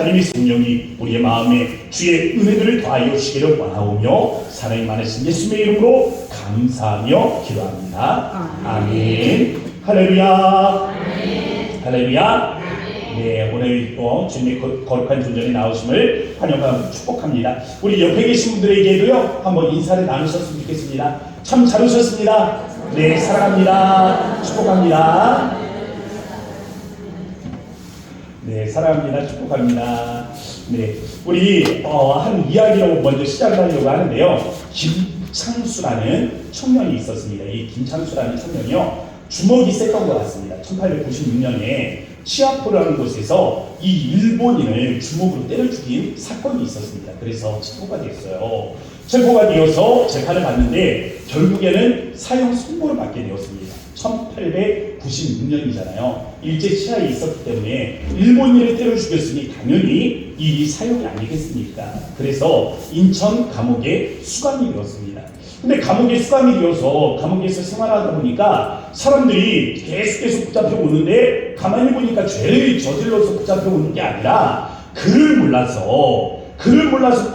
하나님의 성령이 우리의 마음에 주의 은혜들을 더하여 주시기를 원하오며 사랑이 많으신 예수님의 이름으로 감사하며 기도합니다. 아멘. 할렐루야. 할렐루야. 네, 오늘 또 주님의 거룩한 존전에 나오심을 환영하고 축복합니다. 우리 옆에 계신 분들에게도요 한번 인사를 나누셨으면 좋겠습니다. 참 잘 오셨습니다. 네, 사랑합니다. 축복합니다. 네, 사랑합니다. 축복합니다. 네, 우리 한 이야기로 먼저 시작을 하려고 하는데요. 김창수라는 청년이 있었습니다. 이 김창수라는 청년이요, 주먹이 셌던 것 같습니다. 1896년에 치아포라는 곳에서 이 일본인을 주먹으로 때려 죽인 사건이 있었습니다. 그래서 체포가 됐어요. 체포가 되어서 재판을 받는데 결국에는 사형 선고를 받게 되었습니다. 1896년이잖아요. 일제 치하에 있었기 때문에 일본인을 때려 죽였으니 당연히 이 사형이 아니겠습니까? 그래서 인천 감옥에 수감이 되었습니다. 근데 감옥에 수감이 되어서 감옥에서 생활하다 보니까 사람들이 계속 붙잡혀 오는데 가만히 보니까 죄를 저질러서 붙잡혀 오는 게 아니라 글을 몰라서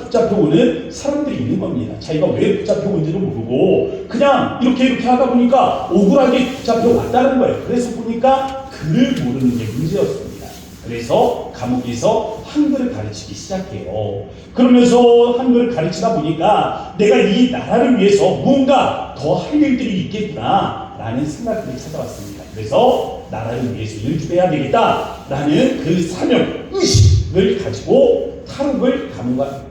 붙잡혀 오는 사람들이 있는 겁니다. 자기가 왜 붙잡혀 온지도 모르고 그냥 이렇게 하다 보니까 억울하게 붙잡혀 왔다는 거예요. 그래서 보니까 글을 모르는 게 문제였습니다. 그래서 감옥에서 한글을 가르치기 시작해요. 그러면서 한글을 가르치다 보니까 내가 이 나라를 위해서 무언가 더 할 일들이 있겠구나 라는 생각들이 찾아왔습니다. 그래서 나라를 위해서 일을 좀 해야 되겠다 라는 그 사명, 의식을 가지고 탈옥을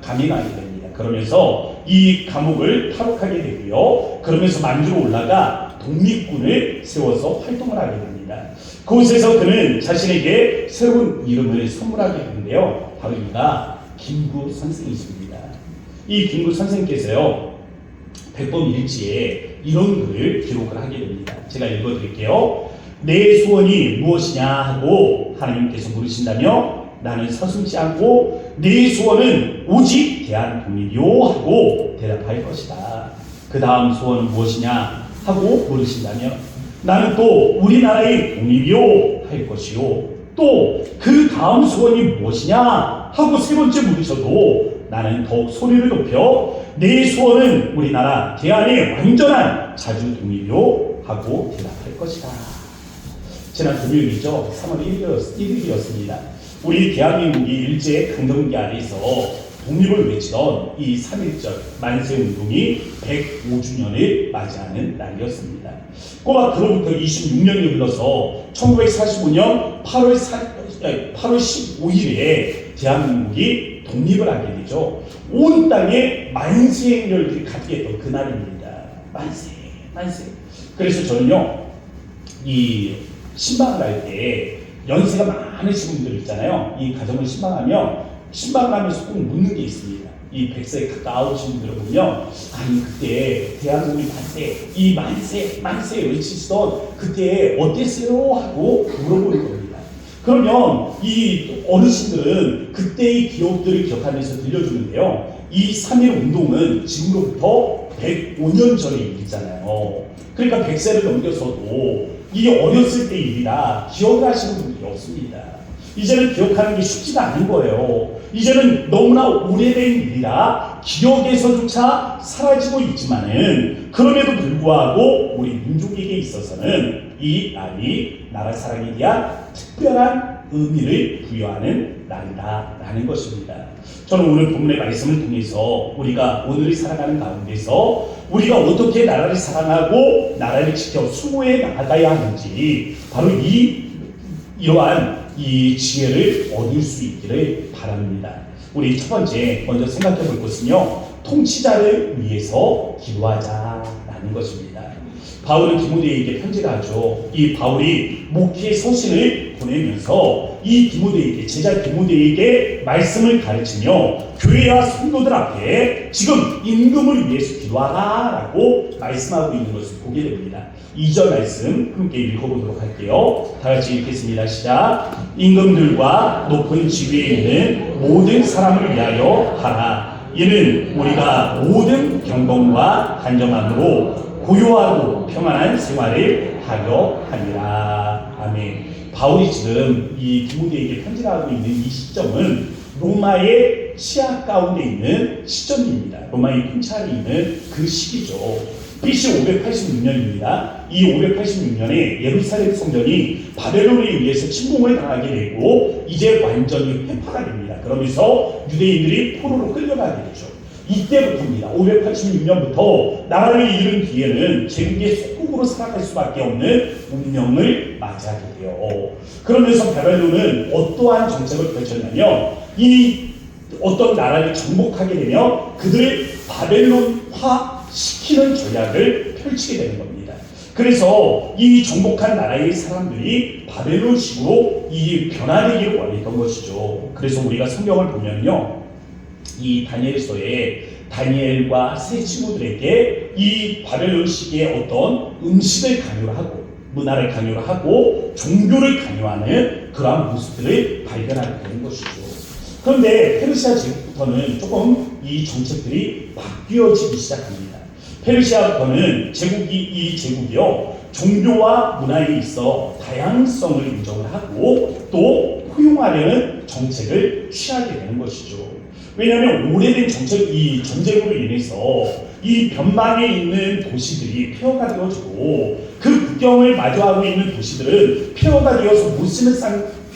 감행하게 됩니다. 그러면서 이 감옥을 탈옥하게 되고요. 그러면서 만주로 올라가 독립군을 세워서 활동을 하게 됩니다. 그곳에서 그는 자신에게 새로운 이름을 선물하게 되는데요. 바로 이가 김구 선생이십니다. 이 김구 선생께서요, 백범일지에 이런 글을 기록을 하게 됩니다. 제가 읽어드릴게요. 내 소원이 무엇이냐 하고 하나님께서 물으신다며 나는 서슴지 않고 내 소원은 오직 대한독립이요 하고 대답할 것이다. 그 다음 소원은 무엇이냐 하고 물으신다며 나는 또 우리나라의 독립이요 할 것이요. 또 그 다음 소원이 무엇이냐 하고 세 번째 물으셔도 나는 더욱 소리를 높여 내 소원은 우리나라 대한의 완전한 자주 독립이요 하고 대답할 것이다. 지난 금요일이죠. 3월 1일이었습니다. 우리 대한민국이 일제 강점기 아래에서 독립을 외치던 이 3.1절 만세운동이 105주년을 맞이하는 날이었습니다. 꼬박 그로부터 26년이 흘러서 1945년 8월 15일에 대한민국이 독립을 하게 되죠. 온 땅에 만세 행렬들이 가득 했던 그날입니다. 만세. 그래서 저는요, 이 신방을 할 때 연세가 많으신 분들 있잖아요. 이 가정을 신방을 하면서 꼭 묻는 게 있습니다. 이 100세에 가까우신 분들을 보면 아니 그때 대한민국이 만세 외치시던 그때 어땠어요? 하고 물어보는 겁니다. 그러면 이 어르신들은 그때의 기억들을 기억하면서 들려주는데요. 이 3.1 운동은 지금로부터 105년 전의 일이잖아요. 그러니까 100세를 넘겨서도 이게 어렸을 때 일이라 기억을 하시는 분들이 없습니다. 이제는 기억하는 게 쉽지가 않은 거예요. 이제는 너무나 오래된 일이라 기억에서조차 사라지고 있지만은 그럼에도 불구하고 우리 민족에게 있어서는 이 날이 나라 사랑에 대한 특별한 의미를 부여하는 날이다라는 것입니다. 저는 오늘 본문의 말씀을 통해서 우리가 오늘을 살아가는 가운데서 우리가 어떻게 나라를 사랑하고 나라를 지켜 수호해 나가야 하는지 바로 이러한 이 지혜를 얻을 수 있기를 바랍니다. 우리 첫 번째 먼저 생각해 볼 것은요, 통치자를 위해서 기도하자라는 것입니다. 바울은 디모데에게 편지를 하죠. 이 바울이 목회 서신을 보내면서 이 디모데에게, 제자 디모데에게 말씀을 가르치며 교회와 성도들 앞에 지금 임금을 위해서 기도하라라고 말씀하고 있는 것을 보게 됩니다. 2절 말씀 함께 읽어보도록 할게요. 다 같이 읽겠습니다. 시작. 임금들과 높은 지위에 있는 모든 사람을 위하여 하라. 이는 우리가 모든 경건과 단정함으로 고요하고 평안한 생활을 하려 함이라. 아멘. 바울이 지금 이 디모데에게 편지를 하고 있는 이 시점은 로마의 치하 가운데 있는 시점입니다. 로마의 통치하에 있는 그 시기죠. BC 586년입니다. 이 586년에 예루살렘 성전이 바벨론에 의해서 침공을 당하게 되고 이제 완전히 회파가 됩니다. 그러면서 유대인들이 포로로 끌려가게 되죠. 이때부터입니다. 586년부터 나라를 이룬 뒤에는 제국의 속국으로 살아갈 수밖에 없는 운명을 맞이하게 돼요. 그러면서 바벨론은 어떠한 정책을 펼쳤냐면 이 어떤 나라를 정복하게 되면 그들을 바벨론화 시키는 전략을 펼치게 되는 겁니다. 그래서 이 정복한 나라의 사람들이 바벨론식으로 이 변화되기를 원했던 것이죠. 그래서 우리가 성경을 보면요, 이 다니엘서에 다니엘과 세 친구들에게 이 바벨론식의 어떤 음식을 강요를 하고 문화를 강요를 하고 종교를 강요하는 그러한 모습들을 발견하게 되는 것이죠. 그런데 페르시아 제국부터는 조금 이 정책들이 바뀌어지기 시작합니다. 페르시아부터는 이 제국이요, 종교와 문화에 있어 다양성을 인정을 하고 또 포용하려는 정책을 취하게 되는 것이죠. 왜냐하면 오래된 이 전쟁으로 인해서 이 변방에 있는 도시들이 폐허가 되어지고 그 국경을 마주하고 있는 도시들은 폐허가 되어서 못 쓰는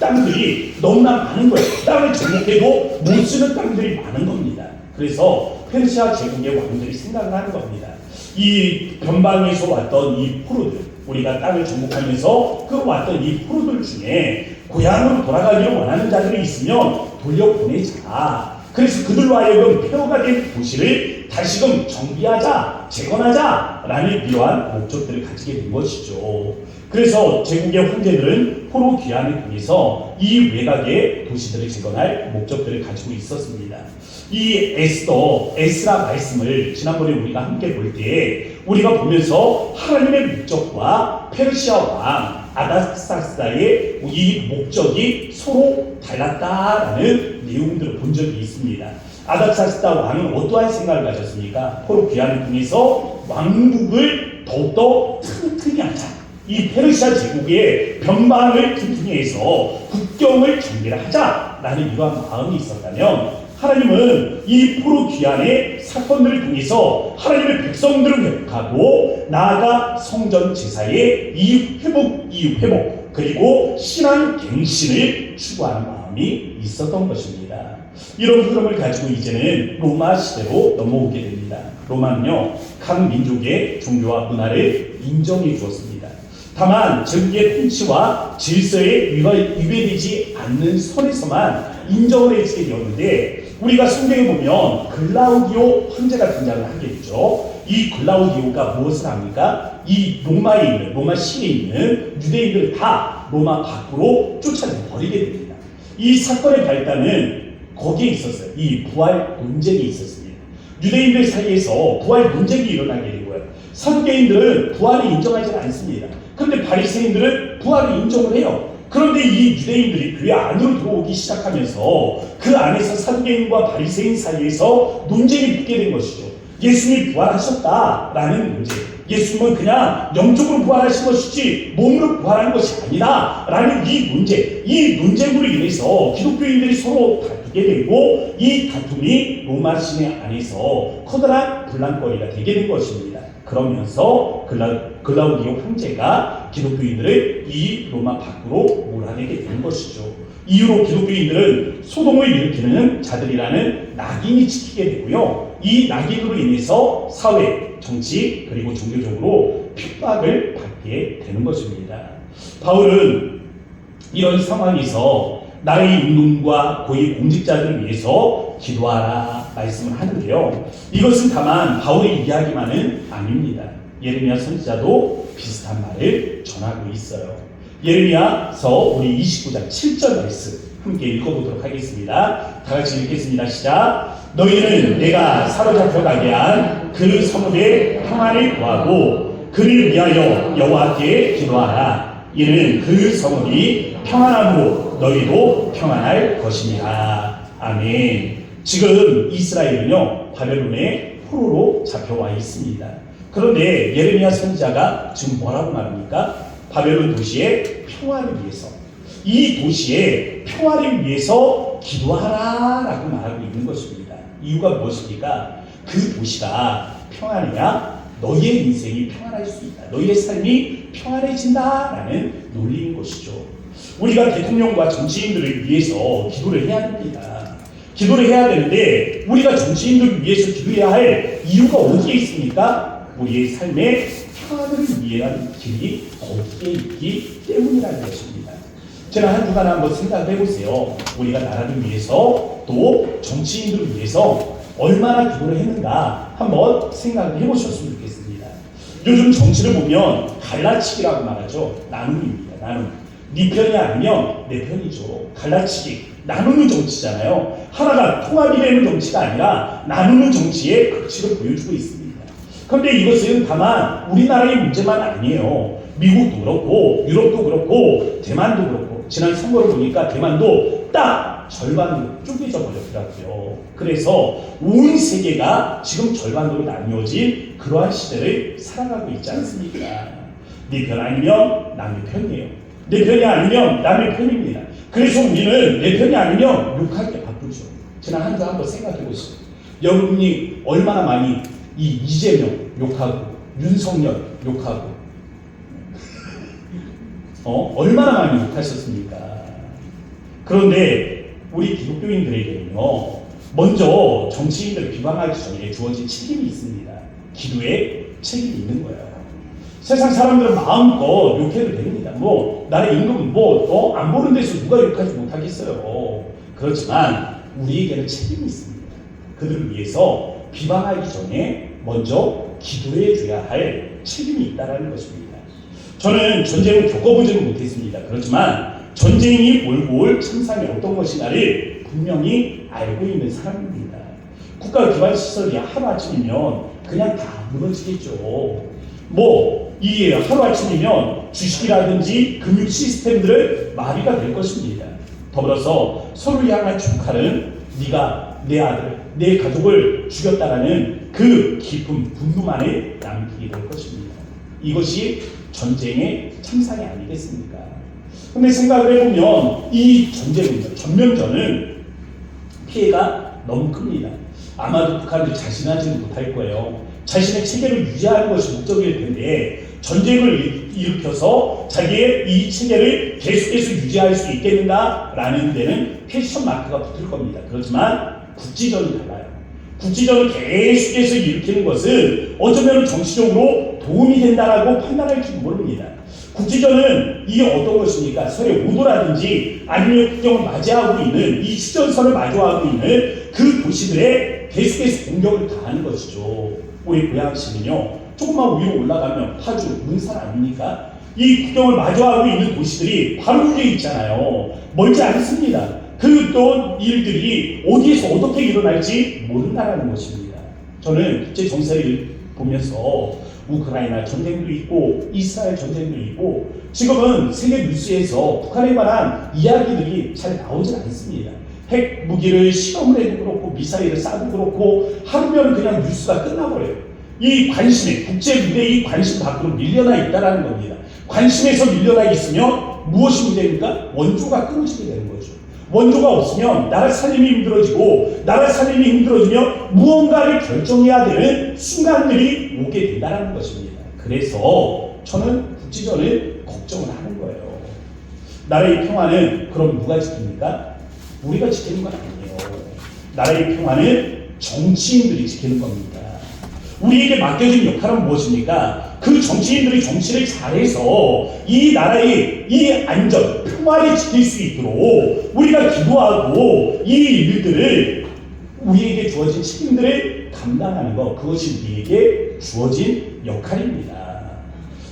땅들이 너무나 많은 거예요. 땅을 정복해도 못 쓰는 땅들이 많은 겁니다. 그래서 페르시아 제국의 왕들이 생각을 하는 겁니다. 이 변방에서 왔던 이 포로들, 우리가 땅을 정복하면서 끌어왔던 이 포로들 중에 고향으로 돌아가기를 원하는 자들이 있으면 돌려보내자. 그래서 그들로 하여금 폐허가 된 도시를 다시금 정비하자, 재건하자라는 이러한 목적들을 가지게 된 것이죠. 그래서 제국의 황제들은 포로 귀환을 통해서 이 외곽의 도시들을 재건할 목적들을 가지고 있었습니다. 이 에스라 말씀을 지난번에 우리가 함께 볼 때 우리가 보면서 하나님의 목적과 페르시아 왕 아닥사스다의 이 목적이 서로 달랐다라는 내용들을 본 적이 있습니다. 아닥사스다 왕은 어떠한 생각을 가졌습니까? 포로 귀환을 통해서 왕국을 더욱더 튼튼히 하자. 이 페르시아 제국의 변방을 튼튼히 해서 국경을 정비를 하자라는 이러한 마음이 있었다면, 하나님은 이 포로 귀환의 사건들을 통해서 하나님의 백성들을 회복하고 나아가 성전 제사의 이 회복 그리고 신앙 갱신을 추구하는 마음이 있었던 것입니다. 이런 흐름을 가지고 이제는 로마 시대로 넘어오게 됩니다. 로마는요, 각 민족의 종교와 문화를 인정해 주었습니다. 다만 제국의 통치와 질서에 위배되지 않는 선에서만 인정을 해주게 되었는데, 우리가 성경에 보면 글라우디오 황제가 등장을 하게 되죠. 이 글라우디오가 무엇을 합니까? 이 로마 시에 있는 유대인들을 다 로마 밖으로 쫓아내버리게 됩니다. 이 사건의 발단은 거기에 있었어요. 이 부활 논쟁이 있었습니다. 유대인들 사이에서 부활 논쟁이 일어나게 되고요. 사두개인들은 부활을 인정하지 않습니다. 그런데 바리새인들은 부활을 인정을 해요. 그런데 이 유대인들이 교회 안으로 들어오기 시작하면서 그 안에서 사두개인과 바리새인 사이에서 논쟁이 붙게 된 것이죠. 예수님이 부활하셨다라는 문제. 예수님은 그냥 영적으로 부활하신 것이지 몸으로 부활한 것이 아니다 라는 이 논쟁으로 인해서 기독교인들이 서로 다투게 되고, 이 다툼이 로마 시내 안에서 커다란 분란거리가 되게 된 것입니다. 그러면서 글라우디오 황제가 기독교인들을 이 로마 밖으로 몰아내게 된 것이죠. 이후로 기독교인들은 소동을 일으키는 자들이라는 낙인이 찍히게 되고요. 이 낙인으로 인해서 사회, 정치, 그리고 종교적으로 핍박을 받게 되는 것입니다. 바울은 이런 상황에서 나라의 운동과 고위 공직자들을 위해서 기도하라 말씀을 하는데요. 이것은 다만 바울의 이야기만은 아닙니다. 예레미야 선지자도 비슷한 말을 전하고 있어요. 예레미야서 우리 29장 7절 말씀 함께 읽어보도록 하겠습니다. 다 같이 읽겠습니다. 시작. 너희는 내가 사로잡혀 가게 한 그 성읍의 평안을 구하고 그를 위하여 여호와께 기도하라. 이는 그 성읍이 평안함으로 너희도 평안할 것입니다. 아멘. 지금 이스라엘은요, 바벨론의 포로로 잡혀와 있습니다. 그런데 예레미야 선지자가 지금 뭐라고 말합니까? 바벨론 도시의 평화를 위해서, 이 도시의 평화를 위해서 기도하라라고 말하고 있는 것입니다. 이유가 무엇입니까? 그 도시가 평안해야 너희의 인생이 평안할 수 있다. 너희의 삶이 평안해진다라는 논리인 것이죠. 우리가 대통령과 정치인들을 위해서 기도를 해야 됩니다. 기도를 해야 되는데 우리가 정치인들을 위해서 기도해야 할 이유가 어디에 있습니까? 우리의 삶의 평안을 위한 길이 거기에 있기 때문이라는 것입니다. 지난 한 주간 한번 생각해 보세요. 우리가 나라를 위해서 또 정치인들을 위해서 얼마나 기도를 했는가 한번 생각을 해보셨으면 좋겠습니다. 요즘 정치를 보면 갈라치기라고 말하죠. 나눔입니다. 나눔. 네 편이 아니면 내 편이죠. 갈라치기. 나누는 정치잖아요. 하나가 통합이 되는 정치가 아니라 나누는 정치의 극치를 보여주고 있습니다. 그런데 이것은 다만 우리나라의 문제만 아니에요. 미국도 그렇고 유럽도 그렇고 대만도 그렇고 지난 선거를 보니까 대만도 딱 절반으로 쪼개져 버렸더라고요. 그래서 온 세계가 지금 절반으로 나뉘어진 그러한 시대를 살아가고 있지 않습니까? 네 편 아니면 남의 편이에요. 내 편이 아니면 남의 편입니다. 그래서 우리는 내 편이 아니면 욕하기에 바쁘죠. 지난 한 주 한번 생각해 보시죠. 여러분이 얼마나 많이 이 이재명 욕하고 윤석열 욕하고 얼마나 많이 욕하셨습니까? 그런데 우리 기독교인들에게는요, 먼저 정치인들을 비방하기 전에 주어진 책임이 있습니다. 기도에 책임이 있는 거예요. 세상 사람들은 마음껏 욕해도 됩니다. 나의 임금 안 보는 데서 누가 욕하지 못하겠어요. 그렇지만 우리에게는 책임이 있습니다. 그들을 위해서 비방하기 전에 먼저 기도해 줘야 할 책임이 있다는 것입니다. 저는 전쟁을 겪어보지는 못했습니다. 그렇지만 전쟁이 몰고 올 참상이 어떤 것인가를 분명히 알고 있는 사람입니다. 국가 기반 시설이 하루아침이면 그냥 다 무너지겠죠. 이게 하루아침이면 주식이라든지 금융 시스템들은 마비가 될 것입니다. 더불어서 서로 향한 축하는 네가 내 아들, 내 가족을 죽였다라는 그 깊은 분노만에 남기게 될 것입니다. 이것이 전쟁의 참상이 아니겠습니까? 근데 생각을 해보면 이 전쟁은, 전면전은 피해가 너무 큽니다. 아마도 북한도 자신하지는 못할 거예요. 자신의 체계를 유지하는 것이 목적일 텐데 전쟁을 일으켜서 자기의 이 체계를 계속해서 유지할 수 있겠는가라는 데는 퀘스천 마크가 붙을 겁니다. 그렇지만 국지전이 달라요. 국지전을 계속해서 일으키는 것은 어쩌면 정치적으로 도움이 된다라고 판단할지도 모릅니다. 국지전은 이게 어떤 것입니까? 설의 오도라든지 아니면 국경을 맞이하고 있는 이 시전선을 마주하고 있는 그 도시들에 계속해서 공격을 가하는 것이죠. 우리 고양시는요, 조금만 위로 올라가면 파주, 문산 아닙니까? 이 국경을 마주하고 있는 도시들이 바로 위에 있잖아요. 멀지 않습니다. 그 또 일들이 어디에서 어떻게 일어날지 모른다는 것입니다. 저는 국제 정세를 보면서 우크라이나 전쟁도 있고 이스라엘 전쟁도 있고 지금은 세계 뉴스에서 북한에 관한 이야기들이 잘 나오질 않습니다. 핵 무기를 실험을 해도 그렇고 미사일을 쏴도 그렇고 하루면 그냥 뉴스가 끝나버려요. 이 관심에, 국제 무대의 관심 밖으로 밀려나 있다는 겁니다. 관심에서 밀려나 있으면 무엇이 문제입니까? 원조가 끊어지게 되는 거죠. 원조가 없으면 나라 살림이 힘들어지고 나라 살림이 힘들어지면 무언가를 결정해야 되는 순간들이 오게 된다는 것입니다. 그래서 저는 국지전을 걱정을 하는 거예요. 나라의 평화는 그럼 누가 지킵니까? 우리가 지키는 건 아니에요. 나라의 평화는 정치인들이 지키는 겁니다. 우리에게 맡겨진 역할은 무엇입니까? 그 정치인들이 정치를 잘해서 이 나라의 이 안전, 평화를 지킬 수 있도록 우리가 기도하고 이 일들을 우리에게 주어진 책임들을 감당하는 것, 그것이 우리에게 주어진 역할입니다.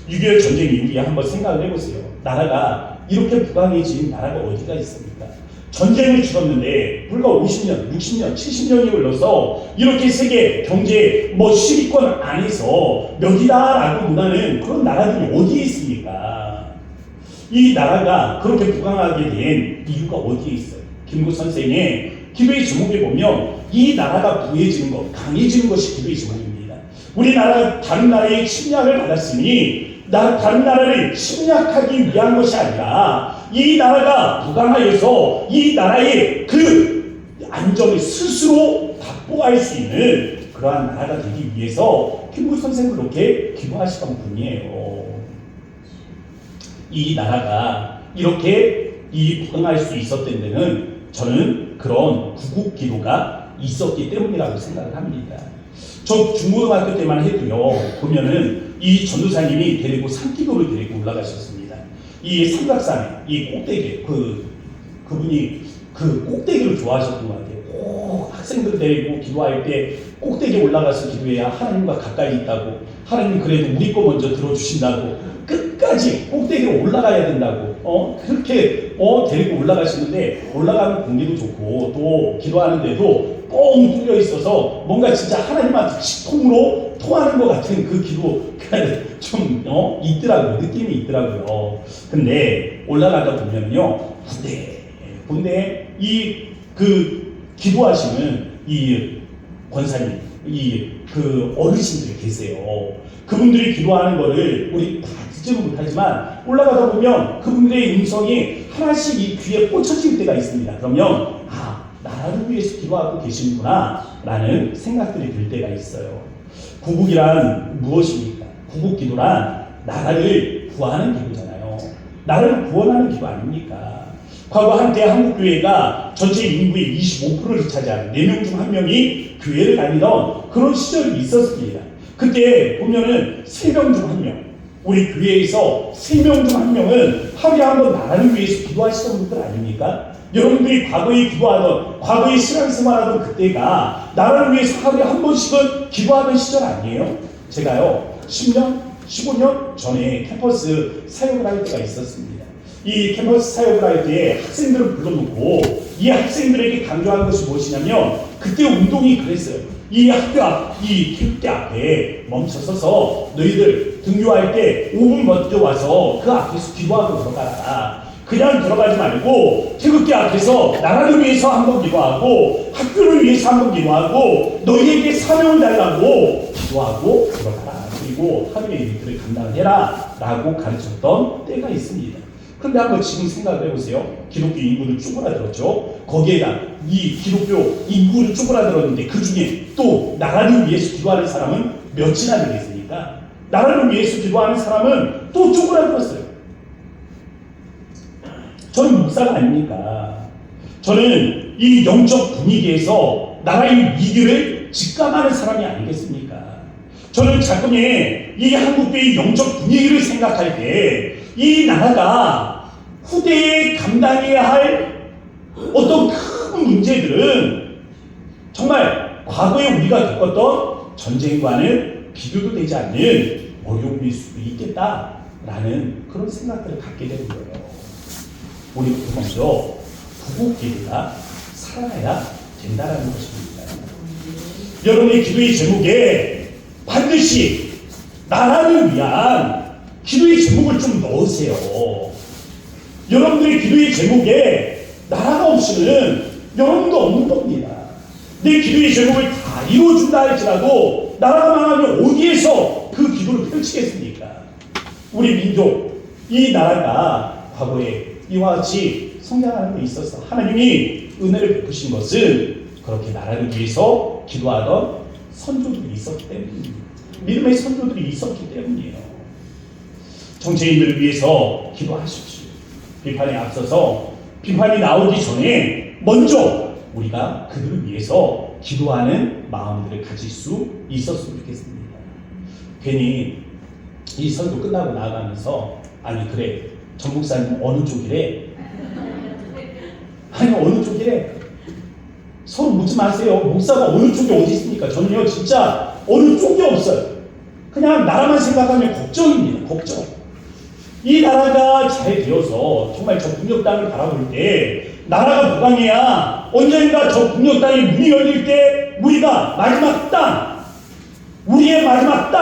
6.25 전쟁 이후에 한번 생각을 해보세요. 나라가 이렇게 부강해진 나라가 어디가 있습니까? 전쟁을 치렀는데 불과 50년, 60년, 70년이 흘러서 이렇게 세계 경제 10위권 안에서 몇이다라고 문하는 그런 나라들이 어디에 있습니까? 이 나라가 그렇게 부강하게 된 이유가 어디에 있어요? 김구 선생의 기도의 제목에 보면 이 나라가 부해지는 것, 강해지는 것이 기도의 제목입니다. 우리나라 다른 나라의 침략을 받았으니 다른 나라를 침략하기 위한 것이 아니라 이 나라가 부강하여서 이 나라의 그 안정을 스스로 확보할 수 있는 그러한 나라가 되기 위해서 김구 선생을 그렇게 기도하시던 분이에요. 이 나라가 이렇게 부강할 수 있었던 데는 저는 그런 구국 기도가 있었기 때문이라고 생각을 합니다. 저 중고등학교 때만 해도요, 보면은 이 전도사님이 데리고 산기도를 데리고 올라가셨습니다. 이 삼각산에, 이 꼭대기, 그분이 그 꼭대기를 좋아하셨던 것 같아요. 꼭 학생들 데리고 기도할 때 꼭대기에 올라가서 기도해야 하나님과 가까이 있다고, 하나님 그래도 우리 거 먼저 들어주신다고, 끝까지 꼭대기로 올라가야 된다고, 그렇게 데리고 올라가시는데, 올라가는 공기도 좋고 또 기도하는데도 뻥 뚫려 있어서 뭔가 진짜 하나님한테 식통으로 통하는 것 같은 그 기도가 좀 있더라고요. 느낌이 있더라고요. 근데 올라가다 보면요, 군대 기도하시는 이 권사님, 그 어르신들이 계세요. 그분들이 기도하는 거를 우리 다 듣지는 못하지만 올라가다 보면 그분들의 음성이 하나씩 이 귀에 꽂혀질 때가 있습니다. 그러면 나라를 위해서 기도하고 계시는구나 라는 생각들이 들 때가 있어요. 구국이란 무엇입니까? 구국 기도란 나라를 구하는 기도잖아요. 나라를 구원하는 기도 아닙니까? 과거 한때 한국교회가 전체 인구의 25%를 차지하는 4명 중 1명이 교회를 다니던 그런 시절이 있었습니다. 그때 보면은 3명 중 1명, 우리 교회에서 3명 중 1명은 하루에 한 번 나라를 위해서 기도하시던 분들 아닙니까? 여러분들이 과거에 신앙생활하던 그때가 나라를 위해서 하루에 한 번씩은 기도하던 시절 아니에요? 제가요 10년, 15년 전에 캠퍼스 사역을 할 때가 있었습니다. 이 캠퍼스 사역을 할 때 학생들을 불러놓고 이 학생들에게 강조한 것이 무엇이냐면, 그때 운동이 그랬어요. 이 교육대 앞에 멈춰서서 너희들 등교할 때 5분 먼저 와서 그 앞에서 기도하고 들어가라. 그냥 들어가지 말고 태극기 앞에서 나라를 위해서 한번 기도하고 학교를 위해서 한번 기도하고 너희에게 사명을 달라고 기도하고 들어가라. 그리고 하루의 일들을 감당해라 라고 가르쳤던 때가 있습니다. 그런데 한번 지금 생각을 해보세요. 기독교 인구를 쪼그라들었죠. 거기에다 이 기독교 인구를 쪼그라들었는데 그 중에 또 나라를 위해서 기도하는 사람은 몇이나 되겠습니까? 나라를 위해서 기도하는 사람은 또 쪼그라들었어요. 저는 목사가 아닙니까? 저는 이 영적 분위기에서 나라의 위기를 직감하는 사람이 아니겠습니까? 저는 자꾸에 이 한국교회의 영적 분위기를 생각할 때 이 나라가 후대에 감당해야 할 어떤 큰 문제들은 정말 과거에 우리가 겪었던 전쟁과는 비교도 되지 않는 어려움일 수도 있겠다라는 그런 생각들을 갖게 되는 거예요. 우리부터 먼저 구국 기도가 살아나야 된다라는 것입니다. 여러분의 기도의 제목에 반드시 나라를 위한 기도의 제목을 좀 넣으세요. 여러분들의 기도의 제목에 나라가 없이는 여러분도 없는 겁니다. 내 기도의 제목을 다 이루어준다 할지라도 나라가 망하면 어디에서 그 기도를 펼치겠습니까? 우리 민족, 이 나라가 과거에 이와 같이 성장하는 데 있어서 하나님이 은혜를 베푸신 것은 그렇게 나라를 위해서 기도하던 선조들이 있었기 때문입니다. 믿음의 선조들이 있었기 때문이에요. 정치인들을 위해서 기도하십시오. 비판에 앞서서 비판이 나오기 전에 먼저 우리가 그들을 위해서 기도하는 마음들을 가질 수 있었으면 좋겠습니다. 괜히 이 설교 끝나고 나가면서 아니 그래 전 목사님 어느 쪽이래? 아니 어느 쪽이래? 서로 묻지 마세요. 목사가 어느 쪽이 어디 있습니까? 저는요 진짜 어느 쪽이 없어요. 그냥 나라만 생각하면 걱정입니다. 걱정. 이 나라가 잘 되어서 정말 저 북녘 땅을 바라볼 때 나라가 부강해야 언젠가 저 북녘 땅이 문이 열릴 때 우리가 마지막 땅, 우리의 마지막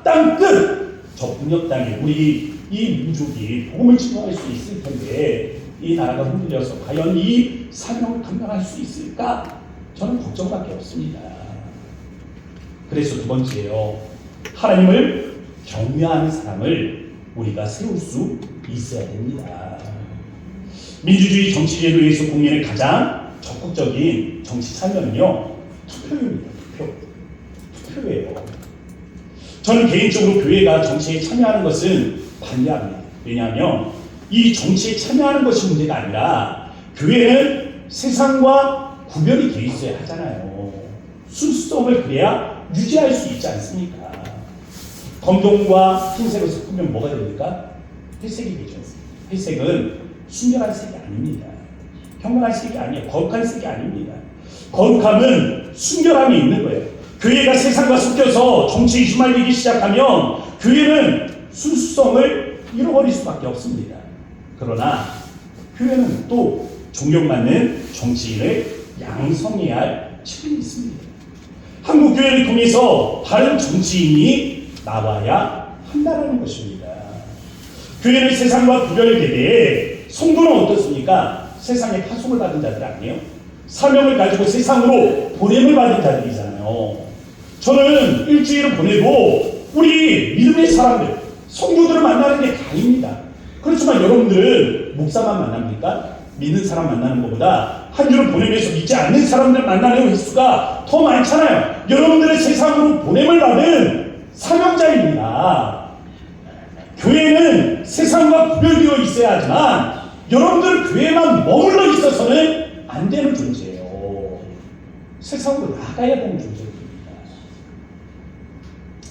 땅 끝, 저 북녘 땅에 우리 이 민족이 복음을 증거할 수 있을 텐데 이 나라가 흔들려서 과연 이 사명을 감당할 수 있을까? 저는 걱정밖에 없습니다. 그래서 두 번째요. 하나님을 경외하는 사람을 우리가 세울 수 있어야 됩니다. 민주주의 정치제도에서 국민의 가장 적극적인 정치 참여는요, 투표입니다. 투표예요. 저는 개인적으로 교회가 정치에 참여하는 것은 반대합니다. 왜냐하면 이 정치에 참여하는 것이 문제가 아니라 교회는 세상과 구별이 돼 있어야 하잖아요. 순수성을 그래야 유지할 수 있지 않습니까? 검정과 흰색을 섞으면 뭐가 됩니까? 회색이 되죠. 회색은 순결한 색이 아닙니다. 평범한 색이 아니에요. 거룩한 색이 아닙니다. 거룩함은 순결함이 있는 거예요. 교회가 세상과 섞여서 정치에 휘말리기 시작하면 교회는 순수성을 잃어버릴 수밖에 없습니다. 그러나 교회는 또 존경받는 정치인을 양성해야 할 책임이 있습니다. 한국 교회를 통해서 바른 정치인이 나와야 한다는 것입니다. 교회는 세상과 구별되되 성도는 어떻습니까? 세상에 파송을 받은 자들 아니에요? 사명을 가지고 세상으로 보냄을 받은 자들이잖아요. 저는 일주일을 보내도 우리 믿음의 사람들, 성도들을 만나는 게 다입니다. 그렇지만 여러분들은 목사만 만납니까? 믿는 사람 만나는 것보다 한 주를 보내면서 믿지 않는 사람들 만나는 횟수가 더 많잖아요. 여러분들은 세상으로 보냄을 받은 사명자입니다. 교회는 세상과 구별되어 있어야 하지만 여러분들은 교회만 머물러 있어서는 안 되는 존재예요. 세상으로 나가야 되는 존재입니다.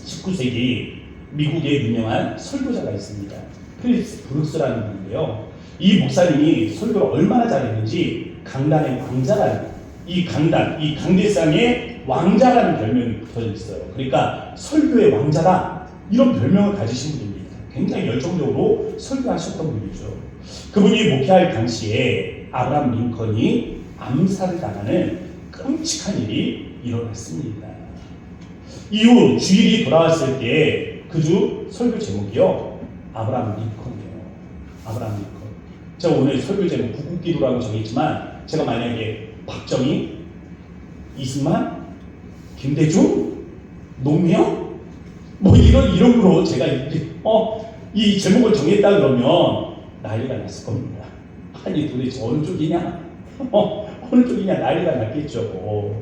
19세기 미국에 유명한 설교자가 있습니다. 필립스 브룩스라는 분인데요. 이 목사님이 설교를 얼마나 잘했는지 강단의 왕자라는, 이 강대상의 왕자라는 별명이 붙어져 있어요. 그러니까 설교의 왕자다, 이런 별명을 가지신 분입니다. 굉장히 열정적으로 설교하셨던 분이죠. 그분이 목회할 당시에 아브라함 링컨이 암살을 당하는 끔찍한 일이 일어났습니다. 이후 주일이 돌아왔을 때 그 주 설교 제목이요, 아브라함 링컨이에요. 아브라함 링컨. 제가 오늘 설교 제목 구국기도라고 정했지만, 제가 만약에 박정희, 이승만, 김대중, 노무현 뭐 이런 이름으로 제가 이 제목을 정했다 그러면 난리가 났을 겁니다. 아니 도대체 어느 쪽이냐? 어느 쪽이냐 난리가 났겠죠.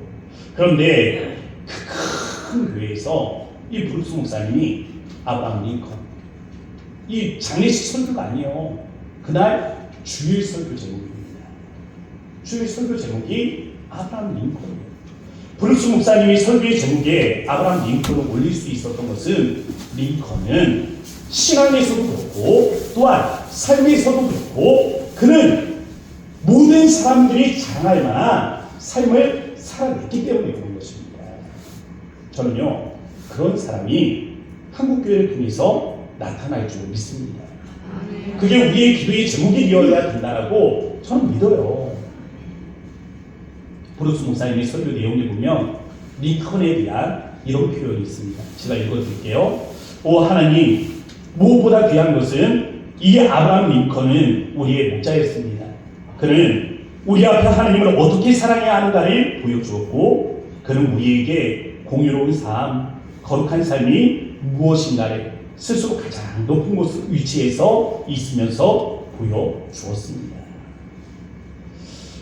그런데 그 큰 교회에서 이 브룩스 목사님이 아브라함 링컨, 이 장례식 설교가 아니에요. 그날 주일 설교 제목입니다. 주일 설교 제목이 아브라함 링컨이에요. 브룩스 목사님이 설교의 제목에 아브라함 링컨을 올릴 수 있었던 것은, 링컨은 신앙에서도 그렇고 또한 삶에서도 그렇고 그는 모든 사람들이 자랑할 만한 삶을 살아냈기 때문에 그런 것입니다. 저는요, 그런 사람이 한국교회를 통해서 나타날 줄 믿습니다. 그게 우리의 기도의 제목이 되어야 된다고 저는 믿어요. 브룩스 목사님의 설교 내용에 보면 링컨에 대한 이런 표현이 있습니다. 제가 읽어드릴게요. 오 하나님, 무엇보다 귀한 것은 이 아브라함 링컨은 우리의 목자였습니다. 그는 우리 앞에 하나님을 어떻게 사랑해야 하는가를 보여주었고, 그는 우리에게 공유로운 삶, 거룩한 삶이 무엇인가를 스스로 가장 높은 곳 위치에서 있으면서 보여주었습니다.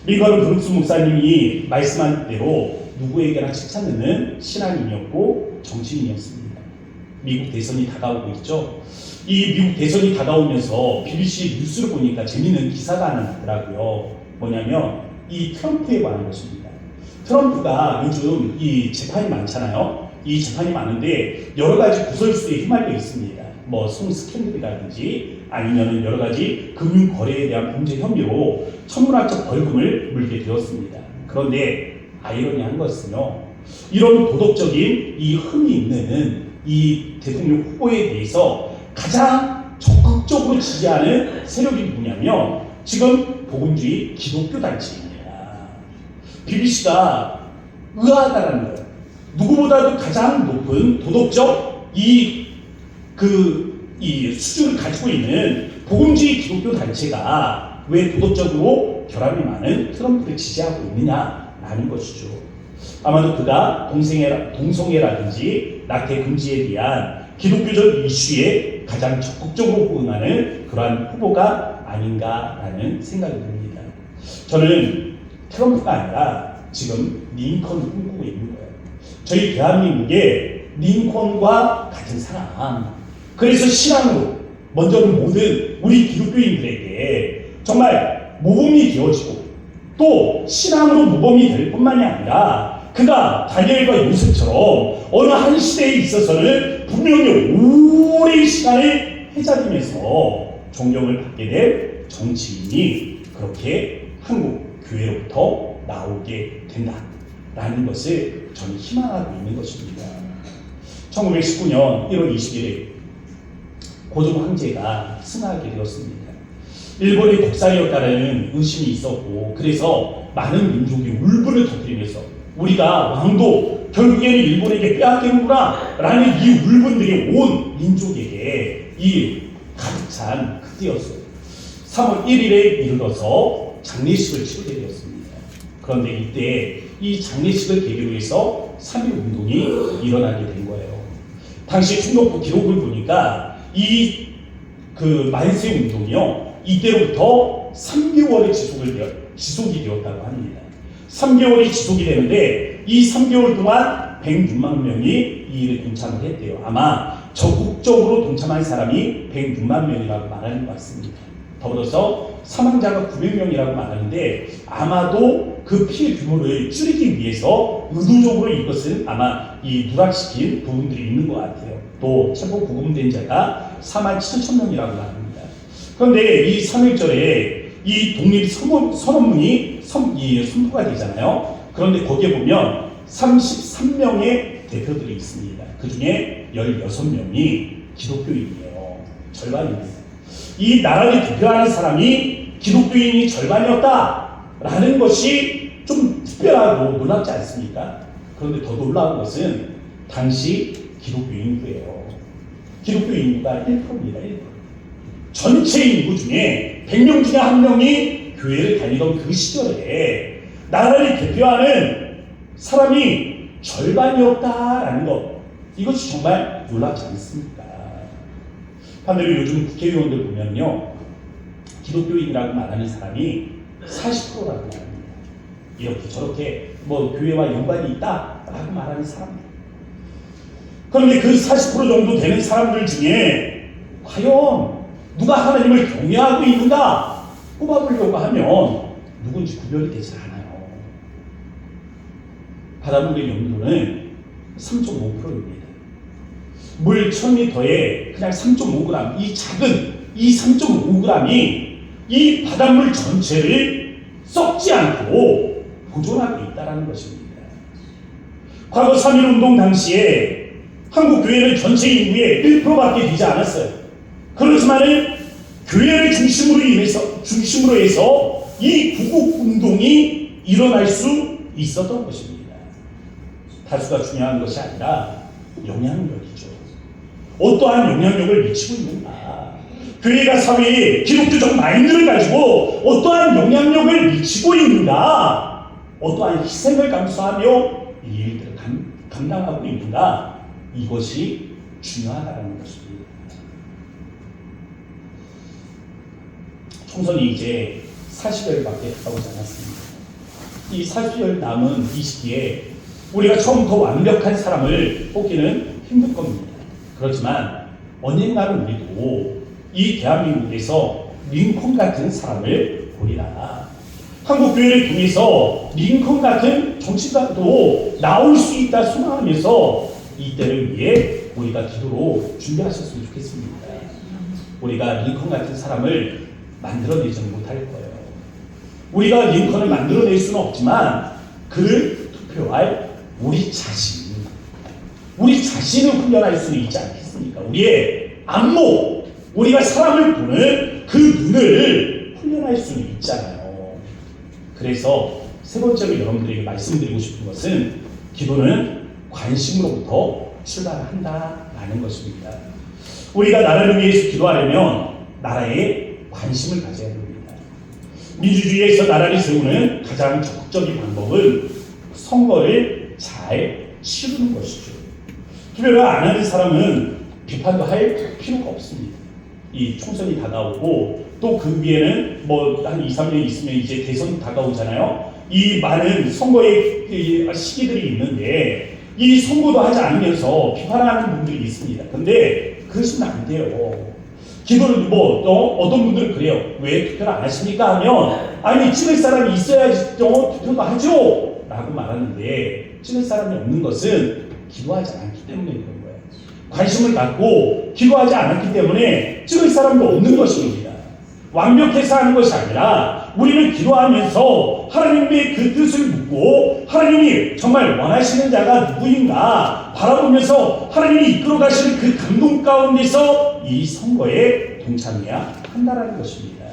링컨은 브룩스 목사님이 말씀한 대로 누구에게나 칭찬되는 신앙인이었고 정치인이었습니다. 미국 대선이 다가오고 있죠. 이 미국 대선이 다가오면서 BBC 뉴스를 보니까 재미있는 기사가 하나 나더라고요. 뭐냐면 이 트럼프에 관한 것입니다. 트럼프가 요즘 이 재판이 많잖아요. 이 재판이 많은데 여러 가지 구설수에 휘말려 있습니다. 뭐 스캔들이라든지 아니면은 여러 가지 금융 거래에 대한 범죄 혐의로 천문학적 벌금을 물게 되었습니다. 그런데 아이러니한 것은요, 이런 도덕적인 이 흠이 있는 이 대통령 후보에 대해서 가장 적극적으로 지지하는 세력이 누구냐면 지금 복음주의 기독교 단체입니다. BBC가 의아하다는 거예요. 누구보다도 가장 높은 도덕적 이 수준을 가지고 있는 복음주의 기독교 단체가 왜 도덕적으로 결함이 많은 트럼프를 지지하고 있느냐라는 것이죠. 아마도 그가 동성애라든지 낙태 금지에 대한 기독교적 이슈에 가장 적극적으로 호응하는 그러한 후보가 아닌가라는 생각이 듭니다. 저는 트럼프가 아니라 지금 링컨을 꿈꾸고 있는 거예요. 저희 대한민국에 링컨과 같은 사람. 그래서 신앙으로 먼저는 모든 우리 기독교인들에게 정말 모범이 되어지고 또 신앙으로 모범이 될 뿐만이 아니라 그가 다니엘과 요셉처럼 어느 한 시대에 있어서는 분명히 오랜 시간을 해자리면서 존경을 받게 될 정치인이 그렇게 한국 교회로부터 나오게 된다라는 것을 저는 희망하고 있는 것입니다. 1919년 1월 20일에 고종 황제가 승하하게 되었습니다. 일본의 독살이었다는 의심이 있었고 그래서 많은 민족이 울분을 터뜨리면서 우리가 왕도 결국에는 일본에게 빼앗기는구나 라는 이 울분들이 온 민족에게 이 가득 찬 그때였어요. 3월 1일에 이르러서 장례식을 치르게 되었습니다. 그런데 이때 이 장례식을 계기로 해서 3.1 운동이 일어나게 된 거예요. 당시 충북부 기록을 보니까 이 만세 운동이요 이때로부터 3개월의 지속이 되었다고 합니다. 3개월이 지속이 되는데 이 3개월 동안 106만 명이 이 일에 동참을 했대요. 아마 적극적으로 동참한 사람이 106만 명이라고 말하는 것 같습니다. 더불어서 사망자가 900명이라고 말하는데 아마도 그 피해 규모를 줄이기 위해서 의도적으로 이것은 아마 이 누락시킨 부분들이 있는 것 같아요. 또 체포 구금된 자가 47,000명이라고 말합니다. 그런데 이 3.1절에 이 독립선언문이 선포가 되잖아요. 그런데 거기에 보면 33명의 대표들이 있습니다. 그 중에 16명이 기독교인이에요. 절반입니다. 이 나라를 대표하는 사람이 기독교인이 절반이었다라는 것이 좀 특별하고 놀랍지 않습니까? 그런데 더 놀라운 것은 당시 기독교 인구예요. 기독교 인구가 1%입니다. 1%. 전체 인구 중에 100명 중에 1명이 교회를 다니던 그 시절에 나라를 대표하는 사람이 절반이었다라는 것, 이것이 정말 놀랍지 않습니까? 반대로 요즘 국회의원들 보면요, 기독교인이라고 말하는 사람이 40%라고 말합니다. 이렇게 저렇게 교회와 연관이 있다라고 말하는 사람들. 그런데 그 40% 정도 되는 사람들 중에 과연 누가 하나님을 경외하고 있는가 뽑아보려고 하면 누군지 구별이 되지 않아요. 바닷물의 염도는 3.5%입니다. 물 1000리터에 그냥 3.5g, 이 작은 이 3.5g이 이 바닷물 전체를 썩지 않고 보존하고 있다는 것입니다. 과거 3.1운동 당시에 한국 교회는 전체 인구의 1%밖에 되지 않았어요. 그렇지만은 교회를 중심으로 해서 이 구국운동이 일어날 수 있었던 것입니다. 다수가 중요한 것이 아니라 영향력이죠. 어떠한 영향력을 미치고 있는가? 교회가 사회에 기독교적 마인드를 가지고 어떠한 영향력을 미치고 있는가? 어떠한 희생을 감수하며 이 일들을 감당하고 있는가? 이것이 중요하다는 것입니다. 총선이 이제 40여일밖에 가까우지 않았습니다. 이 40여일 남은 이 시기에 우리가 처음부터 완벽한 사람을 뽑기는 힘들 겁니다. 그렇지만 언젠가는 우리도 이 대한민국에서 링컨 같은 사람을 보리라. 한국 교회를 통해서 링컨 같은 정치가도 나올 수 있다 소망하면서 이 때를 위해 우리가 기도로 준비하셨으면 좋겠습니다. 우리가 링컨 같은 사람을 만들어내지는 못할 거예요. 우리가 링컨을 만들어낼 수는 없지만 그를 투표할 우리 자신을 훈련할 수는 있지 않겠습니까? 우리의 안목, 우리가 사람을 보는 그 눈을 훈련할 수는 있잖아요. 그래서 세 번째로 여러분들에게 말씀드리고 싶은 것은 기도는 관심으로부터 출발한다라는 것입니다. 우리가 나라를 위해서 기도하려면 나라에 관심을 가져야 됩니다. 민주주의에서 나라를 세우는 가장 적극적인 방법은 선거를 잘 치르는 것이죠. 투표를 안 하는 사람은 비판도 할 필요가 없습니다. 이 총선이 다가오고 또 그 위에는 뭐 한 2, 3년 있으면 이제 대선 다가오잖아요. 이 많은 선거의 시기들이 있는데 이 선거도 하지 않으면서 비판하는 분들이 있습니다. 근데 그러시면 안 돼요. 기도를 어떤 분들은 그래요. 왜 투표를 안 하십니까? 하면 아니 찍을 사람이 있어야지 투표도 하죠 라고 말하는데, 찍을 사람이 없는 것은 기도하지 않기 때문에 그런 거예요. 관심을 갖고 기도하지 않았기 때문에 찍을 사람도 없는 것입니다. 완벽해서 하는 것이 아니라 우리는 기도하면서 하나님의 그 뜻을 묻고 하나님이 정말 원하시는 자가 누구인가 바라보면서 하나님이 이끌어 가시는 그 감동 가운데서 이 선거에 동참해야 한다는 것입니다.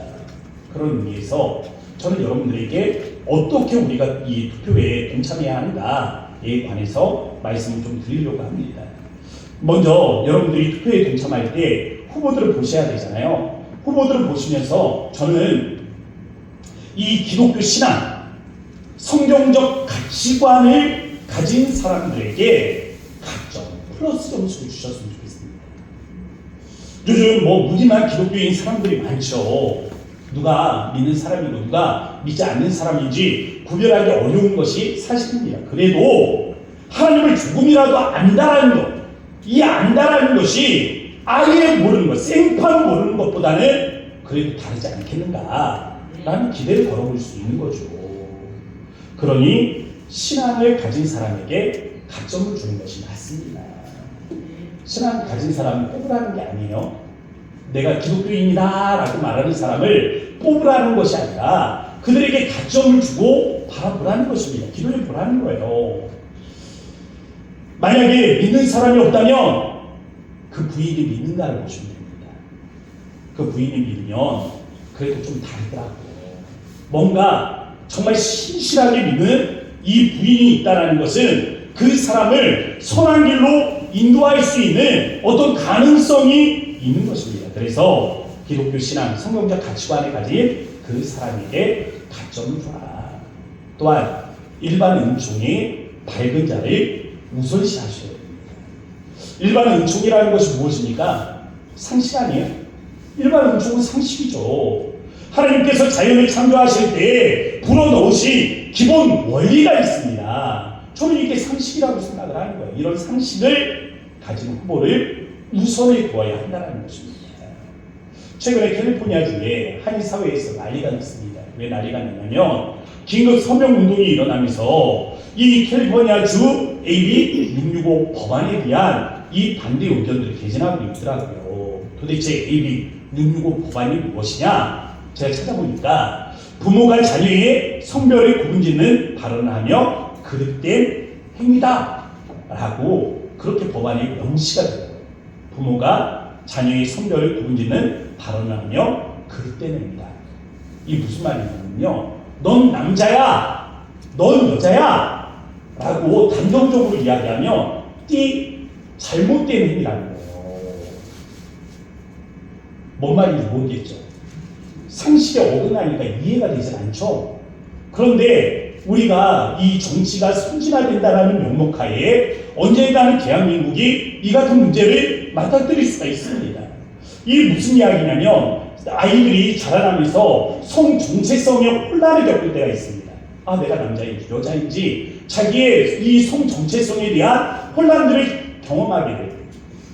그런 의미에서 저는 여러분들에게 어떻게 우리가 이 투표에 동참해야 하는가에 관해서 말씀을 좀 드리려고 합니다. 먼저 여러분들이 투표에 동참할 때 후보들을 보셔야 되잖아요. 후보들을 보시면서 저는 이 기독교 신앙, 성경적 가치관을 가진 사람들에게 각점 플러스 점수를 주셨으면 좋겠습니다. 요즘 무기만 기독교인 사람들이 많죠. 누가 믿는 사람이고 누가 믿지 않는 사람인지 구별하기 어려운 것이 사실입니다. 그래도 하나님을 조금이라도 안다라는 것, 이 안다라는 것이 아예 모르는 것, 생판 모르는 것보다는 그래도 다르지 않겠는가라는 기대를 걸어볼 수 있는 거죠. 그러니 신앙을 가진 사람에게 가점을 주는 것이 맞습니다. 신앙을 가진 사람은 뽑으라는 게 아니에요. 내가 기독교인이다 라고 말하는 사람을 뽑으라는 것이 아니라 그들에게 가점을 주고 바라보라는 것입니다. 기도해 보라는 거예요. 만약에 믿는 사람이 없다면 그 부인이 믿는가를 보시면 됩니다. 그 부인이 믿으면 그래도 좀 다르더라고요. 뭔가 정말 신실하게 믿는 이 부인이 있다는 것은 그 사람을 선한 길로 인도할 수 있는 어떤 가능성이 있는 것입니다. 그래서 기독교 신앙, 성경적 가치관을 가진 그 사람에게 가점을 줘라. 또한 일반 은총의 밝은 자를 우선시하셔야 됩니다. 일반 은총이라는 것이 무엇입니까? 상식 아니에요? 일반 은총은 상식이죠. 하나님께서 자연을 창조하실 때 불어넣으신 기본 원리가 있습니다. 저는 이게 상식이라고 생각을 하는 거예요. 이런 상식을 가진 후보를 우선에 두어야 한다는 것입니다. 최근에 캘리포니아주에 한인 사회에서 난리가 났습니다. 왜 난리가 났냐면 긴급 서명 운동이 일어나면서 이 캘리포니아주 AB 665 법안에 대한 이 반대 의견들이 개진하고 있더라고요. 도대체 AB 665 법안이 무엇이냐? 제가 찾아보니까 부모가 자녀의 성별을 구분짓는 발언을 하며 그릇된 행위다 라고 그렇게 법안이 명시가 되더라고요. 부모가 자녀의 성별을 구분짓는 발언을 하며 그릇된 행위다. 이게 무슨 말이냐면요, 넌 남자야, 넌 여자야 라고 단정적으로 이야기하면 띠 잘못된 행위라는 거예요. 뭔 말인지 모르겠죠. 상식에 어긋나니까 이해가 되지 않죠. 그런데 우리가 이 정치가 선진화된다는 명목하에 언젠가는 대한민국이 이 같은 문제를 맞닥뜨릴 수가 있습니다. 이게 무슨 이야기냐면 아이들이 자라나면서 성 정체성에 혼란을 겪을 때가 있습니다. 아, 내가 남자인지 여자인지 자기의 이 성 정체성에 대한 혼란들을 경험하게 돼요.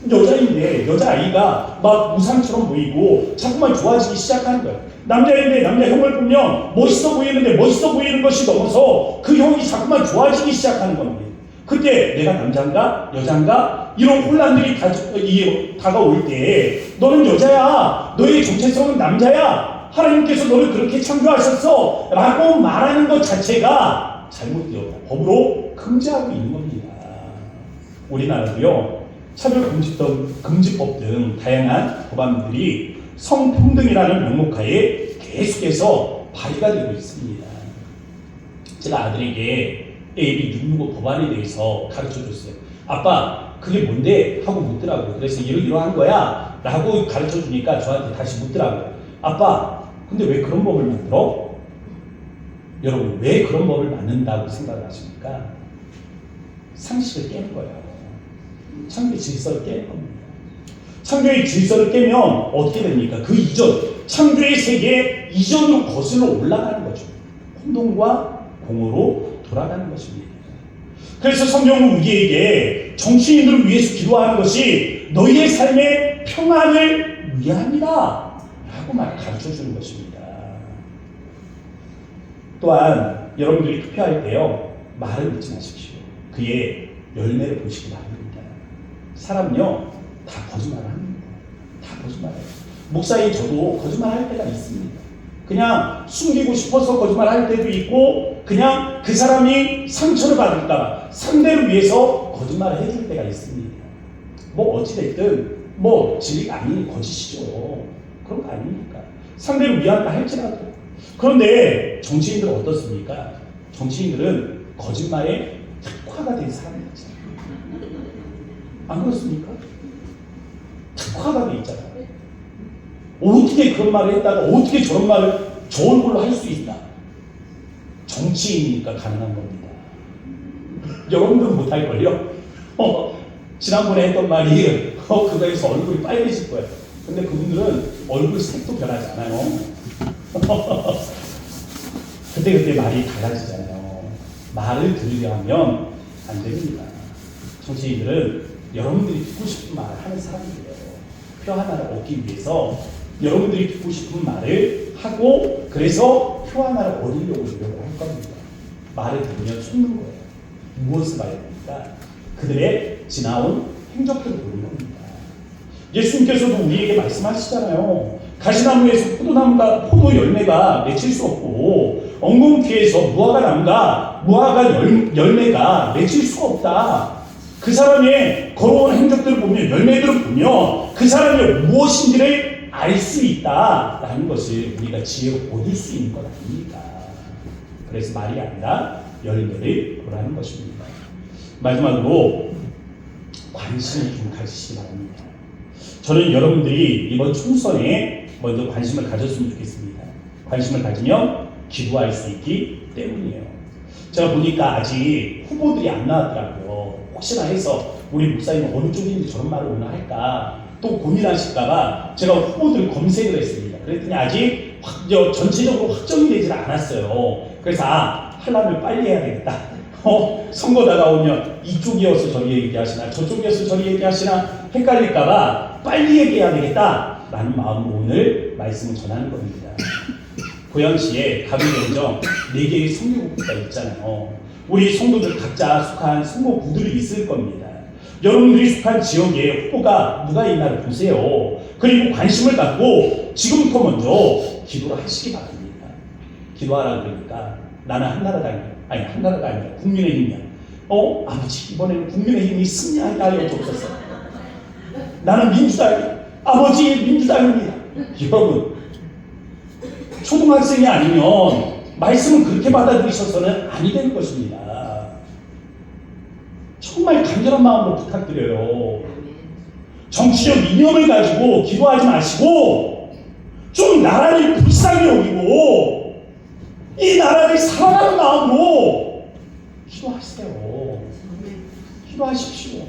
여자인데 여자아이가 막 우상처럼 보이고 자꾸만 좋아지기 시작하는 거예요. 남자인데 남자 형을 보면 멋있어 보이는데 멋있어 보이는 것이 넘어서 그 형이 자꾸만 좋아지기 시작하는 겁니다. 그때 내가 남자인가 여자인가 이런 혼란들이 다가올 때 너는 여자야, 너의 정체성은 남자야, 하나님께서 너를 그렇게 창조하셨어 라고 말하는 것 자체가 잘못되었다. 법으로 금지하고 있는 겁니다. 우리나라도요, 차별금지법 등 다양한 법안들이 성평등이라는 명목하에 계속해서 발의가 되고 있습니다. 제가 아들에게 AB 665 법안에 대해서 가르쳐줬어요. 아빠, 그게 뭔데? 하고 묻더라고요. 그래서 이러한 거야 라고 가르쳐주니까 저한테 다시 묻더라고요. 아빠, 근데 왜 그런 법을 만들어? 여러분, 왜 그런 법을 만든다고 생각을 하십니까? 상식을 깨는 거예요. 창조 질서를 깨는 겁니다. 창조의 질서를 깨면 어떻게 됩니까? 그 이전, 창조의 세계 이전으로 거슬러 올라가는 거죠. 혼돈과 공허로 돌아가는 것입니다. 그래서 성경은 우리에게 정치인들을 위해서 기도하는 것이 너희의 삶의 평안을 위함이다 라고 가르쳐주는 것입니다. 또한 여러분들이 투표할 때요, 말을 믿지 마십시오. 그의 열매를 보시기 바랍니다. 사람은요, 다 거짓말을 합니다. 다 거짓말해요. 목사인 저도 거짓말할 때가 있습니다. 그냥 숨기고 싶어서 거짓말할 때도 있고, 그냥 그 사람이 상처를 받을까 상대를 위해서 거짓말을 해줄 때가 있습니다. 뭐 어찌됐든 뭐 진리가 아닌 거짓이죠. 그런 거 아닙니까? 상대를 위한다 할지라도. 그런데 정치인들은 어떻습니까? 정치인들은 거짓말에 특화가 된 사람이죠. 안 그렇습니까? 특화가 돼 있잖아요. 어떻게 그런 말을 했다가 어떻게 저런 말을 저 얼굴로 할 수 있나? 정치인이니까 가능한 겁니다. 여러분들은 못할걸요? 지난번에 했던 말이 그거에서 얼굴이 빨개질 거예요. 근데 그분들은 얼굴 색도 변하지 않아요. 그때 말이 달라지잖아요. 말을 들으려 하면 안 됩니다. 정치인들은 여러분들이 듣고 싶은 말을 하는 사람들이에요. 표 하나를 얻기 위해서 여러분들이 듣고 싶은 말을 하고, 그래서 표 하나를 얻으려고 노력을 할 겁니다. 말을 들으면 속는 거예요. 무엇을 말해야 됩니까? 그들의 지나온 행적들을 보는 겁니다. 예수님께서도 우리에게 말씀하시잖아요. 가시나무에서 포도 열매가 맺힐 수 없고, 엉겅퀴에서 무화과 열매가 맺힐 수가 없다. 그 사람의 걸어온 행적들을 보면, 열매들을 보면 그 사람이 무엇인지를 알 수 있다라는 것을 우리가 지혜로 얻을 수 있는 것 아닙니까? 그래서 말이 아니라 열매를 보라는 것입니다. 마지막으로 관심을 좀 가지시기 바랍니다. 저는 여러분들이 이번 총선에 먼저 관심을 가졌으면 좋겠습니다. 관심을 가지면 기도할 수 있기 때문이에요. 제가 보니까 아직 후보들이 안 나왔더라고요. 혹시나 해서 우리 목사님은 어느 쪽인지 저런 말을 오늘 할까 또 고민하실까봐 제가 후보들을 검색을 했습니다. 그랬더니 아직 전체적으로 확정이 되질 않았어요. 그래서 하려면 빨리 해야 되겠다. 선거 다가오면 이쪽이어서 저리 얘기하시나 저쪽이어서 저리 얘기하시나 헷갈릴까봐 빨리 얘기해야 되겠다 라는 마음으로 오늘 말씀을 전하는 겁니다. 고양시에 가부경정 4개의 선교구가 있잖아요. 우리 성도들 각자 속한 선거구들이 있을 겁니다. 여러분들이 속한 지역에 후보가 누가 있나를 보세요. 그리고 관심을 갖고 지금부터 먼저 기도를 하시기 바랍니다. 기도하라 그러니까 나는 한나라가 아니라 국민의힘이야. 아버지 이번에는 국민의힘이 승리하게 하여 주옵소서. 나는 민주당이야. 아버지 민주당입니다. 여러분 초등학생이 아니면 말씀을 그렇게 받아들이셔서는 아니 되는 것입니다. 정말 간절한 마음으로 부탁드려요. 정치적 이념을 가지고 기도하지 마시고 좀 나라를 불쌍히 여기고 이 나라를 사랑하는 마음으로 기도하세요. 기도하십시오.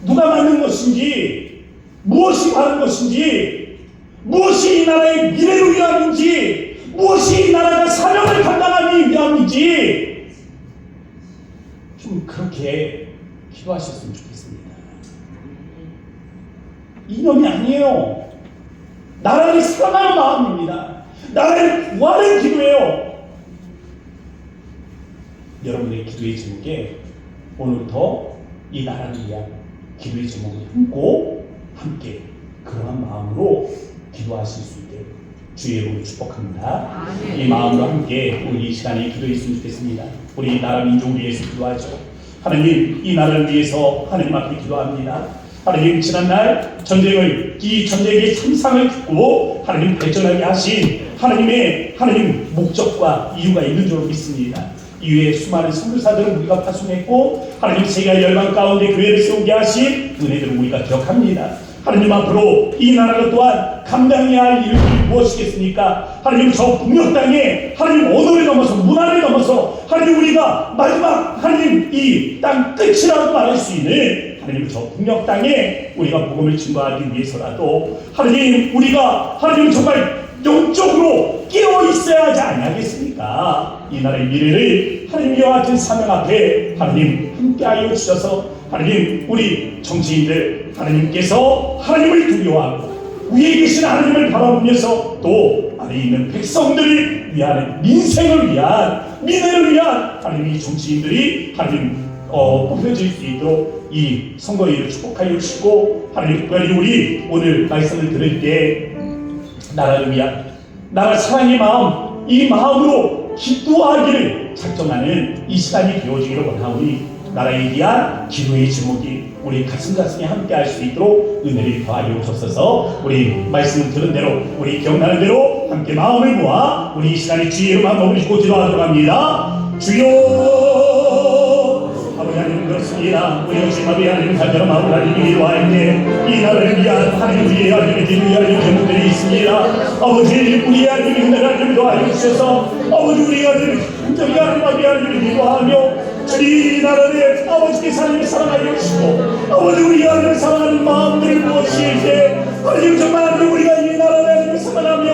누가 맞는 것인지, 무엇이 바른 것인지, 무엇이 이 나라의 미래를 위함인지, 무엇이 이 나라가 사명을 감당하기 위함인지 좀 그렇게 기도하셨으면 좋겠습니다. 이념이 아니에요. 나라를 사랑하는 마음입니다. 나라를 구하는 기도예요. 여러분의 기도의 제목에 오늘부터 이 나라를 위한 기도의 제목을 품고 함께 그러한 마음으로 기도하실 수 있게 주의 이름으로 축복합니다. 이 마음으로 함께 우리 이 시간에 기도했으면 좋겠습니다. 우리 나라 민족을 위해서 기도하죠. 하나님, 이 나라를 위해서 하나님 앞에 기도합니다. 하나님, 지난날 이 전쟁의 참상을 듣고 하나님 발전하게 하신 하나님 목적과 이유가 있는 줄 믿습니다. 이후에 수많은 선교사들을 우리가 파송했고 하나님 세계 열방 가운데 교회를 세우게 하신 은혜들을 우리가 기억합니다. 하나님 앞으로 이 나라가 또한 감당해야 할 일들이 무엇이겠습니까? 하나님 저 북녘 땅에 하나님 언어를 넘어서 문화를 넘어서 하나님 우리가 마지막 하나님 이 땅 끝이라고 말할 수 있는 하나님 저 북녘 땅에 우리가 복음을 증거하기 위해서라도 하나님 우리가 하나님 정말 영적으로 깨어 있어야 하지 아니하겠습니까? 이 나라의 미래를 하나님과 같은 사명 앞에 하나님 함께하여 주셔서 하나님 우리 정치인들 하나님께서 하나님을 두려워하고 위에 계신 하나님을 바라보면서 또 안에 있는 백성들을 위한 민생을 위한 미래를 위한 하나님 이 정치인들이 하나님 뽑혀질 수 있도록 이 선거일을 축복하여 주시고 하나님 특별히 우리 오늘 말씀을 들을 때 나라를 위한 나라 사랑의 마음 이 마음으로 기도하기를 작정하는 이 시간이 되어지기를 원하오니 나라에 대한 기도의 제목이 우리 가슴에 함께 할 수 있도록 은혜를 더하여 주옵소서. 우리 말씀을 들은 대로 우리 기억나는 대로 함께 마음을 모아 우리 이 시간에 주의 이름만 머무르시고 기도하도록 합니다. 주여 아버지 하나님 그렇습니다. 우리 역시 아버지 하나님 간절한 마음을 하나님 기도할 때 이 나라를 위한 하나님 위에 하나님의 기도할 제목들이 있습니다. 아버지 우리 하나님 은혜를 하나님 도와주셔서 아버지 우리 하나님 간절히 하나님 기도하며 주님 나라를 아버지께서 하나님을 사랑하여 주시고 아버지 우리 하나님을 사랑하는 마음들을 무엇일 때 하나님 정말 하나님 우리가 이 나라를 하나님을 사랑하며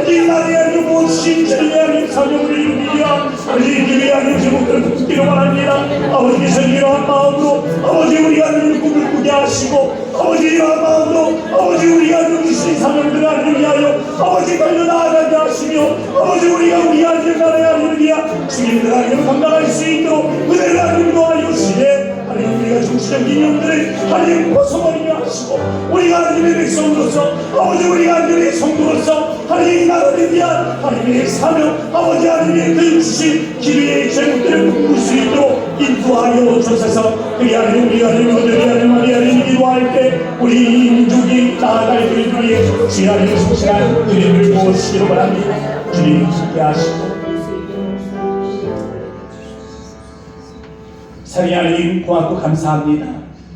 이 나라에 하나님 무엇인 주님의 하나님 사명을 이루기야 하나님 주님의 하나님 제목들을 붙기를 원합니다. 아버지께서 이러한 마음으로 아버지 우리가 하나님의 꿈을 꾸게 하시고 아버지 이러한 마음으로 아버지 우리가 하나님 주신 사명들을 하나님 위하여 아버지 달려 나아가게 하시며 아버지 우리가 우리 하나님 나라의 하나님을 위하 주님들 하나님을 감당할 수 있도록 은혜를 하나님 도와주시되 하나님 우리가 정치적인 영들을 하나님 벗어버리게 하시고 우리가 하나님의 백성으로서 아버지 우리가 하나님의 성도로서 하나님 나라를 위한 하나님의 사명 아버지 하나님의 그 주신 기도의 제목들을 품을 수 있도록 인도하여 주셔서 그리 하나님 우리 하나님 어들이 하나님 우리 하나님 기도할 때 우리 민족이 나아갈 그를 위해 주의 하나님 성실한 은혜를 부어주시기로 바랍니다. 주님 함께 하시고 사랑의 하나님 고맙고 감사합니다.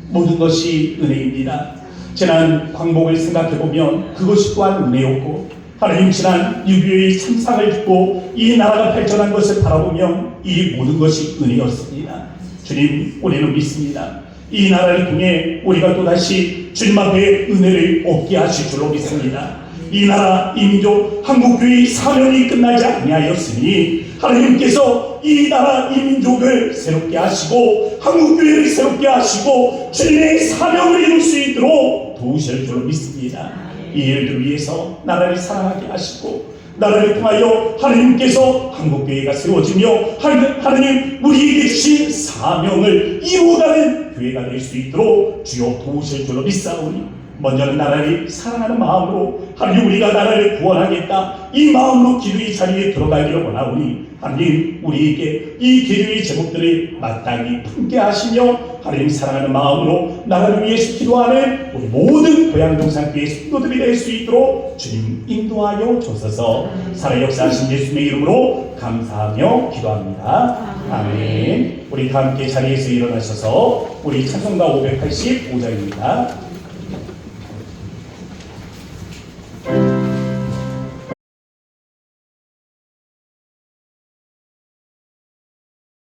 모든 것이 은혜입니다. 지난 광복을 생각해보면 그것이 또한 은혜였고 하나님 지난 6.25의 참상을 듣고 이 나라가 발전한 것을 바라보면 이 모든 것이 은혜였습니다. 주님 우리는 믿습니다. 이 나라를 통해 우리가 또다시 주님 앞에 은혜를 얻게 하실 줄로 믿습니다. 이 나라 이 민족 한국교회의 사명이 끝나지 아니하였으니 하나님께서 이 나라 이 민족을 새롭게 하시고 한국교회를 새롭게 하시고 주님의 사명을 이룰 수 있도록 도우실 줄로 믿습니다. 이 일들 위해서 나라를 사랑하게 하시고 나라를 통하여 하나님께서 한국교회가 세워지며 하나님 우리에게 주신 사명을 이루어가는 교회가 될 수 있도록 주여 도우실 줄로 믿사오니 먼저는 나라를 사랑하는 마음으로 하나님 우리가 나라를 구원하겠다 이 마음으로 기도의 자리에 들어가기를 원하오니 하나님 우리에게 이 기도의 제목들을 마땅히 품게 하시며 하나님 사랑하는 마음으로 나라를 위해서 기도하는 우리 모든 고향동산교회 성도들이 될 수 있도록 주님 인도하여 주소서. 살아 역사하신 예수님의 이름으로 감사하며 기도합니다. 아멘. 우리 다 함께 자리에서 일어나셔서 우리 찬송가 585장입니다.